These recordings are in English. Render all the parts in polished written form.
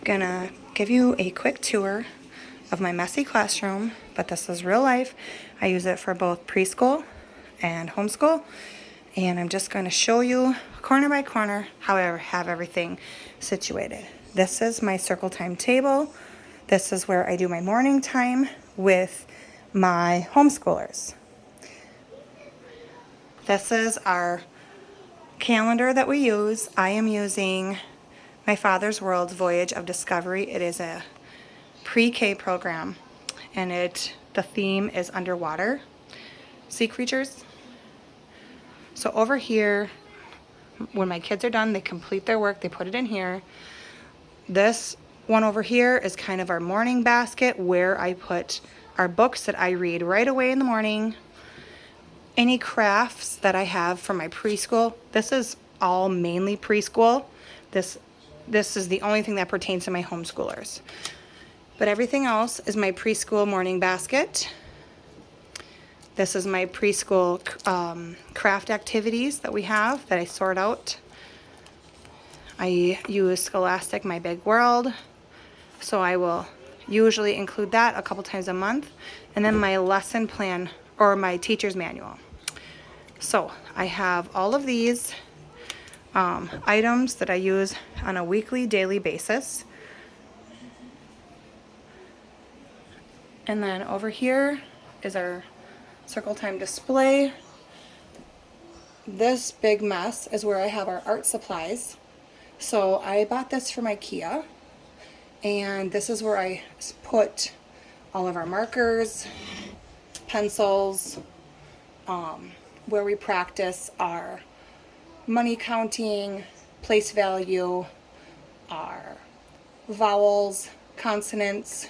gonna give you a quick tour of my messy classroom, but this is real life. I use it for both preschool and homeschool, and I'm just going to show you corner by corner how I have everything situated. This is my circle time table. This is where I do my morning time with my homeschoolers. This is our calendar that we use. I am using My Father's World's Voyage of Discovery. It is a pre-K program, and the theme is underwater sea creatures. So over here, when my kids are done, they complete their work, they put it in here. This one over here is kind of our morning basket where I put our books that I read right away in the morning. Any crafts that I have for my preschool. This is all mainly preschool. This is the only thing that pertains to my homeschoolers. But everything else is my preschool morning basket. This is my preschool craft activities that we have that I sort out. I use Scholastic My Big World, so I will usually include that a couple times a month. And then my lesson plan or my teacher's manual. So I have all of these items that I use on a weekly, daily basis. And then over here is our circle time display. This big mess is where I have our art supplies. So I bought this from IKEA, and this is where I put all of our markers, pencils, where we practice our money counting, place value, our vowels, consonants.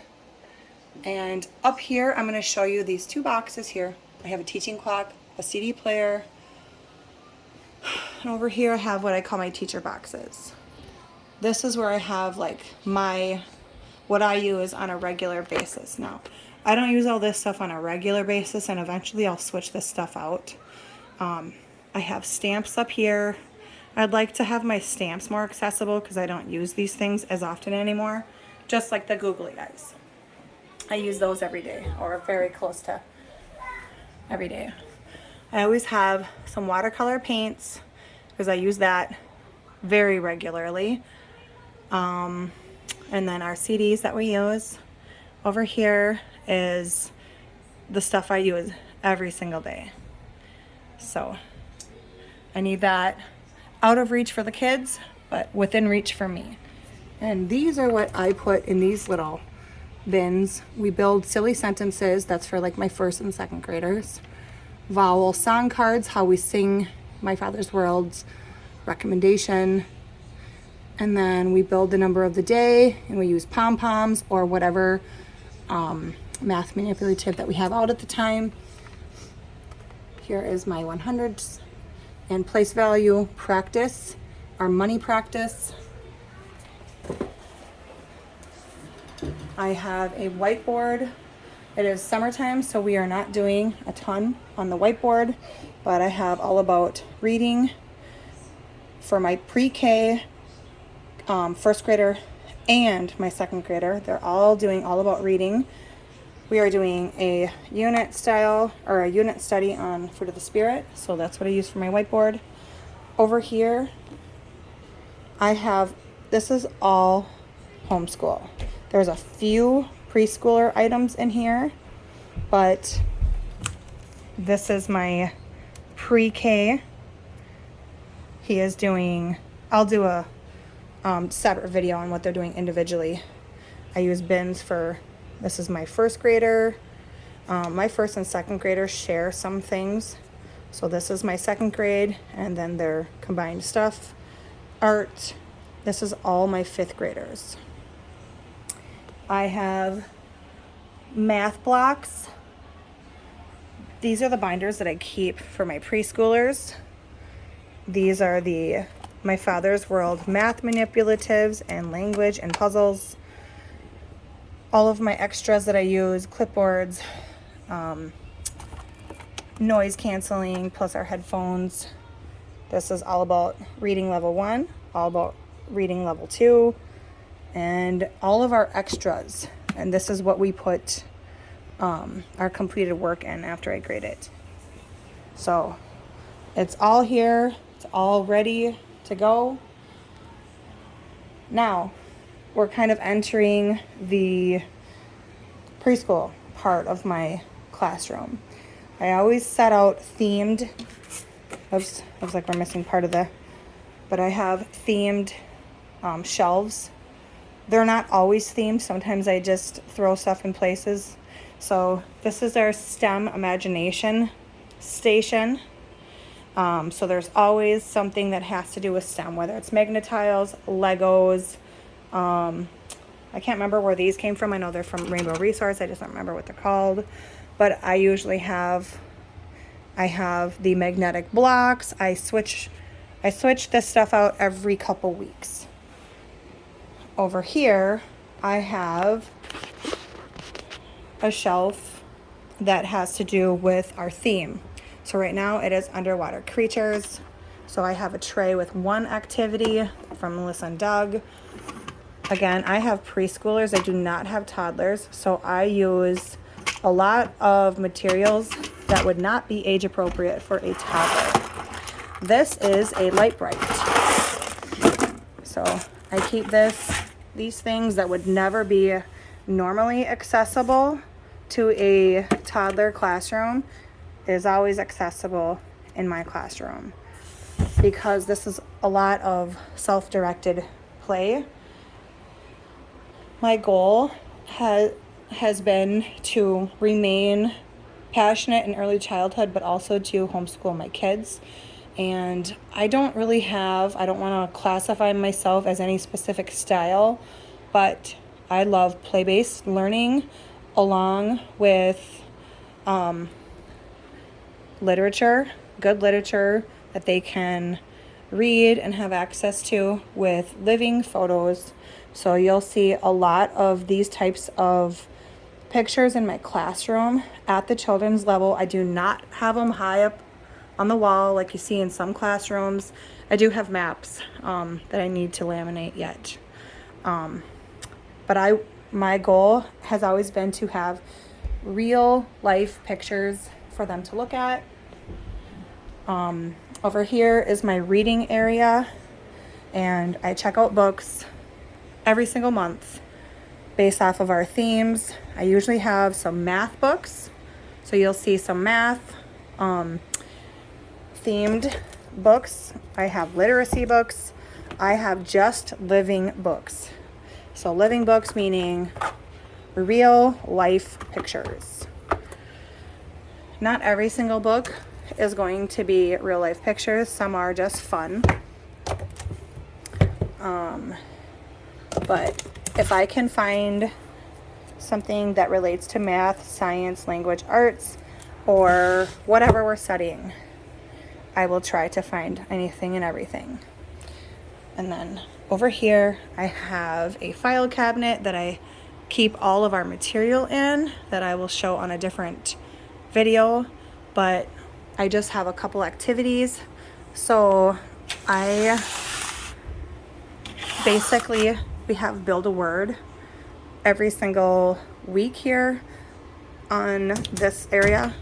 And up here, I'm going to show you these two boxes here. I have a teaching clock, a CD player, and over here I have what I call my teacher boxes. This is where I have like what I use on a regular basis. Now, I don't use all this stuff on a regular basis, and eventually I'll switch this stuff out. I have stamps up here. I'd like to have my stamps more accessible because I don't use these things as often anymore, just like the googly eyes. I use those every day, or very close to every day. I always have some watercolor paints because I use that very regularly. And then our CDs that we use. Over here is the stuff I use every single day. So I need that out of reach for the kids, but within reach for me. And these are what I put in these little bins. We build silly sentences. That's for like my first and second graders. Vowel song cards, how we sing My Father's World's recommendation. And then we build the number of the day, and we use pom-poms or whatever math manipulative that we have out at the time. Here is my 100s and place value practice, our money practice. I have a whiteboard. It is summertime, so we are not doing a ton on the whiteboard, but I have all about reading for my pre-K, first grader, and my second grader. They're all doing all about reading. We are doing a unit style or a unit study on Fruit of the Spirit, so that's what I use for my whiteboard. Over here, this is all homeschool. There's a few preschooler items in here, but this is my pre-K. I'll do a separate video on what they're doing individually. I use bins this is my first grader. My first and second graders share some things. So this is my second grade, and then their combined stuff. Art. This is all my fifth graders. I have math blocks. These are the binders that I keep for my preschoolers. These are the My Father's World math manipulatives and language and puzzles. All of my extras that I use, clipboards, noise canceling, plus our headphones. This is all about reading level 1, all about reading level 2, and all of our extras. And this is what we put our completed work in after I grade it. So it's all here. It's all ready to go. Now we're kind of entering the preschool part of my classroom. I always set out themed. Oops, looks like we're missing part of but I have themed shelves. They're not always themed. Sometimes I just throw stuff in places. So this is our STEM imagination station. So there's always something that has to do with STEM, whether it's Magna-Tiles, Legos. I can't remember where these came from. I know they're from Rainbow Resource. I just don't remember what they're called. But I usually have the magnetic blocks. I switch this stuff out every couple weeks. Over here, I have a shelf that has to do with our theme. So right now it is underwater creatures. So I have a tray with one activity from Melissa and Doug. Again, I have preschoolers. I do not have toddlers. So I use a lot of materials that would not be age appropriate for a toddler. This is a light bright. So I keep these things that would never be normally accessible to a toddler classroom is always accessible in my classroom, because this is a lot of self-directed play. My goal has been to remain passionate in early childhood, but also to homeschool my kids. And I don't want to classify myself as any specific style, but I love play-based learning along with literature, good literature that they can read and have access to with living photos. So you'll see a lot of these types of pictures in my classroom at the children's level. I do not have them high up on the wall like you see in some classrooms. I do have maps that I need to laminate yet. But my goal has always been to have real life pictures for them to look at. Over here is my reading area, and I check out books every single month based off of our themes. I usually have some math books, so you'll see some math themed books. I have literacy books. I have just living books. So living books meaning real life pictures. Not every single book is going to be real life pictures. Some are just fun. But if I can find something that relates to math, science, language, arts, or whatever we're studying, I will try to find anything and everything. And then over here, I have a file cabinet that I keep all of our material in that I will show on a different video, but I just have a couple activities. So we have build a word every single week here on this area.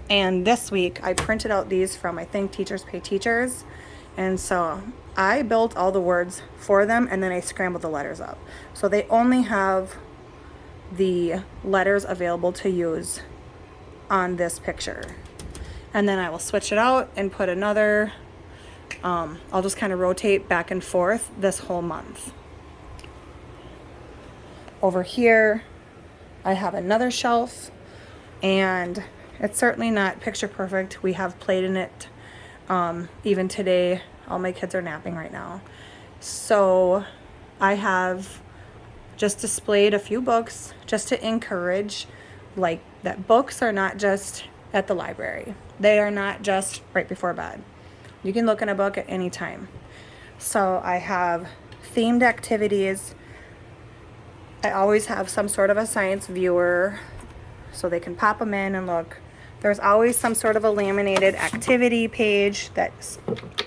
And this week I printed out these from, I think, Teachers Pay Teachers. And so I built all the words for them, and then I scrambled the letters up. So they only have the letters available to use on this picture. And then I will switch it out and put another, I'll just kind of rotate back and forth this whole month. Over here, I have another shelf, and it's certainly not picture perfect. We have played in it. Even today, all my kids are napping right now. So I have just displayed a few books just to encourage, like, that books are not just at the library. They are not just right before bed. You can look in a book at any time. So I have themed activities. I always have some sort of a science viewer so they can pop them in and look. There's always some sort of a laminated activity page that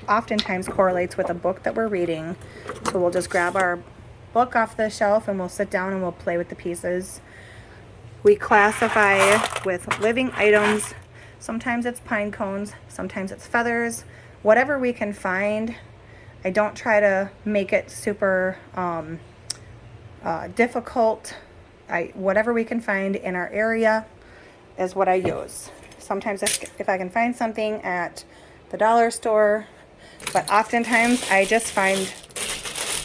oftentimes correlates with a book that we're reading. So we'll just grab our book off the shelf and we'll sit down and we'll play with the pieces. We classify with living items. Sometimes it's pine cones, sometimes it's feathers, whatever we can find. I don't try to make it super difficult. Whatever we can find in our area is what I use. Sometimes if I can find something at the dollar store, but oftentimes I just find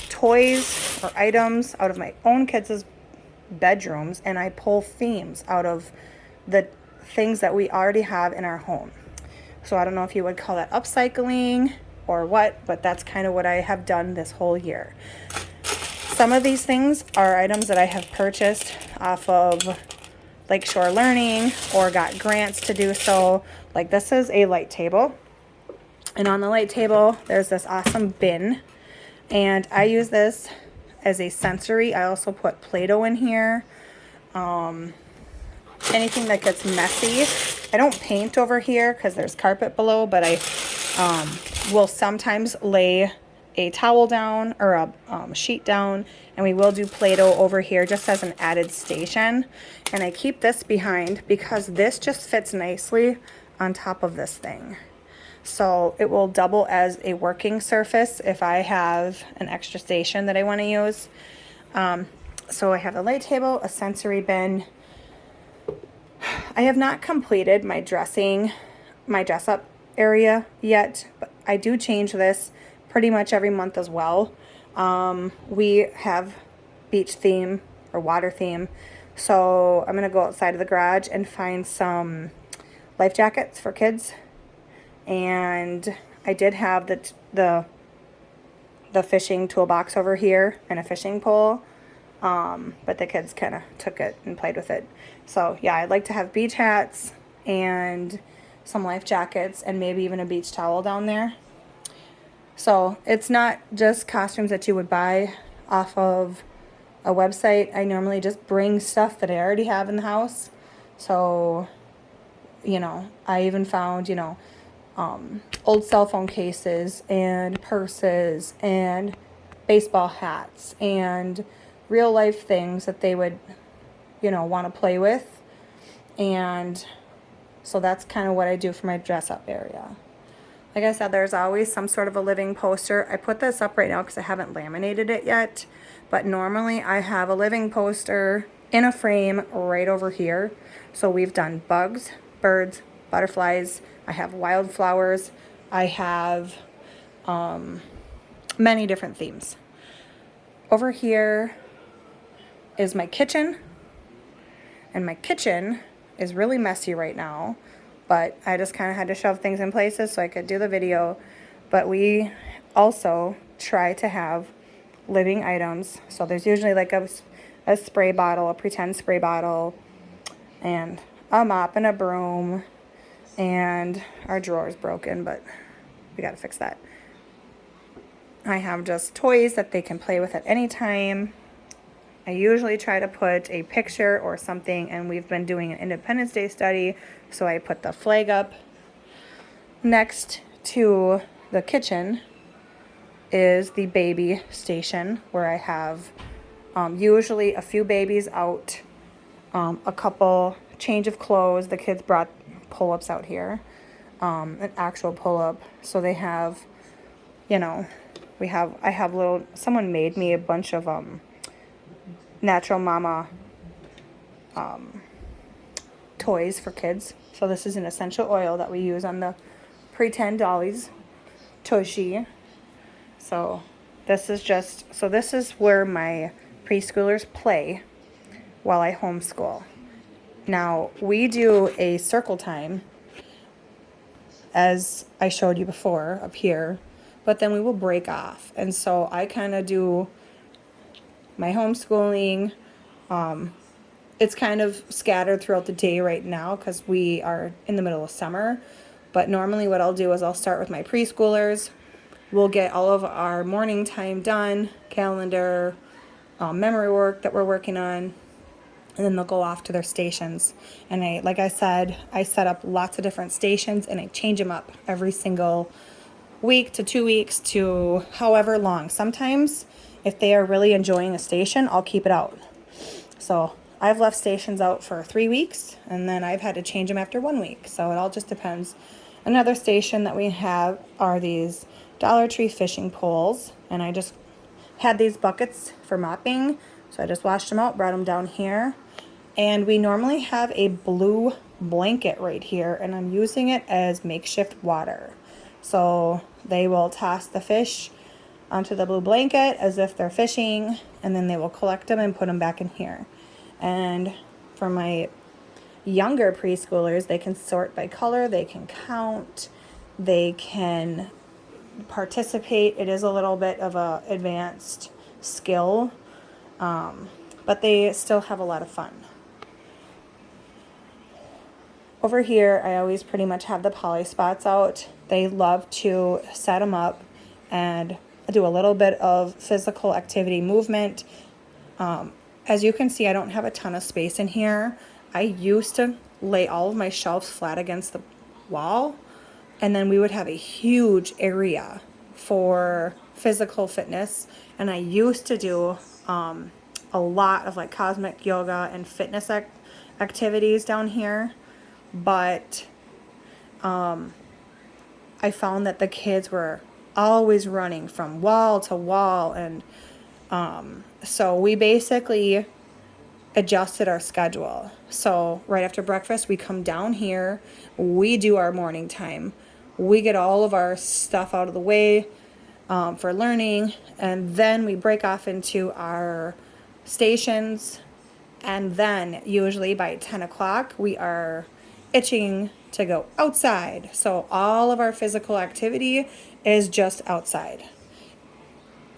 toys or items out of my own kids' bedrooms, and I pull themes out of the things that we already have in our home. So I don't know if you would call that upcycling or what, but that's kind of what I have done this whole year. Some of these things are items that I have purchased off of Lakeshore Learning or got grants to do so. Like this is a light table, and on the light table there's this awesome bin, and I use this as a sensory. I also put Play-Doh in here. Anything that gets messy. I don't paint over here because there's carpet below, but I will sometimes lay a towel down or a sheet down, and we will do Play-Doh over here just as an added station. And I keep this behind because this just fits nicely on top of this thing. So it will double as a working surface if I have an extra station that I want to use. So I have a light table, a sensory bin. I have not completed my dress up area yet, but I do change this pretty much every month as well. We have beach theme or water theme. So I'm going to go outside of the garage and find some life jackets for kids. And I did have the fishing toolbox over here and a fishing pole, but the kids kind of took it and played with it. So yeah, I'd like to have beach hats and some life jackets and maybe even a beach towel down there. So it's not just costumes that you would buy off of a website. I normally just bring stuff that I already have in the house. So, you know, I even found, old cell phone cases and purses and baseball hats and real life things that they would, want to play with. And so that's kind of what I do for my dress up area. Like I said, there's always some sort of a living poster. I put this up right now because I haven't laminated it yet. But normally I have a living poster in a frame right over here. So we've done bugs, birds, butterflies. I have wildflowers. I have many different themes. Over here is my kitchen. And my kitchen is really messy right now. But I just kind of had to shove things in places so I could do the video. But we also try to have living items. So there's usually like a spray bottle, a pretend spray bottle, and a mop and a broom. And our drawer is broken, but we got to fix that. I have just toys that they can play with at any time. I usually try to put a picture or something, and we've been doing an Independence Day study, so I put the flag up. Next to the kitchen is the baby station, where I have usually a few babies out, a couple change of clothes. The kids brought pull-ups out here, an actual pull-up, so they have, I have someone made me a bunch of Natural Mama toys for kids. So this is an essential oil that we use on the pretend dollies, Toshi. So this is where my preschoolers play while I homeschool. Now we do a circle time, as I showed you before up here, but then we will break off. And so I kind of do my homeschooling. It's kind of scattered throughout the day right now because we are in the middle of summer. But normally what I'll do is I'll start with my preschoolers. We'll get all of our morning time done, calendar, memory work that we're working on, and then they'll go off to their stations. And like I said, I set up lots of different stations and I change them up every single week to 2 weeks to however long. Sometimes if they are really enjoying a station, I'll keep it out. So I've left stations out for 3 weeks, and then I've had to change them after 1 week. So it all just depends. Another station that we have are these Dollar Tree fishing poles, and I just had these buckets for mopping, so I just washed them out, brought them down here. And we normally have a blue blanket right here, and I'm using it as makeshift water. So they will toss the fish onto the blue blanket as if they're fishing, and then they will collect them and put them back in here. And for my younger preschoolers, they can sort by color, they can count, they can participate. It is a little bit of a advanced skill, but they still have a lot of fun. Over here, I always pretty much have the poly spots out. They love to set them up and do a little bit of physical activity movement. As you can see, I don't have a ton of space in here. I used to lay all of my shelves flat against the wall, and then we would have a huge area for physical fitness. And I used to do a lot of like cosmic yoga and fitness activities down here. But I found that the kids were always running from wall to wall, and so we basically adjusted our schedule. So right after breakfast, we come down here, we do our morning time, we get all of our stuff out of the way for learning, and then we break off into our stations, and then usually by 10 o'clock we are itching to go outside. So all of our physical activity is just outside.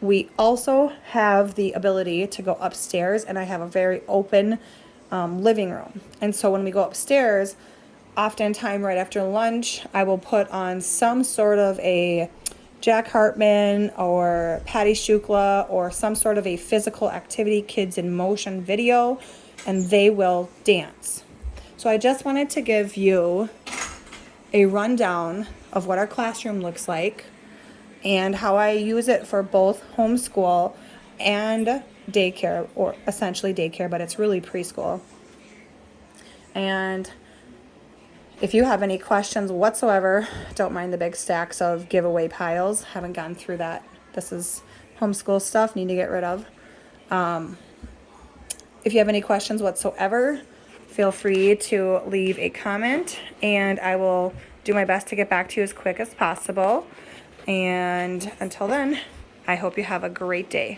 We also have the ability to go upstairs, and I have a very open living room. And so when we go upstairs, oftentimes right after lunch, I will put on some sort of a Jack Hartman or Patty Shukla or some sort of a physical activity, kids in motion video, and they will dance. So I just wanted to give you a rundown of what our classroom looks like and how I use it for both homeschool and daycare, or essentially daycare, but it's really preschool. And if you have any questions whatsoever, don't mind the big stacks of giveaway piles. Haven't gone through that. This is homeschool stuff, need to get rid of. If you have any questions whatsoever, feel free to leave a comment, and I will do my best to get back to you as quick as possible. And until then, I hope you have a great day.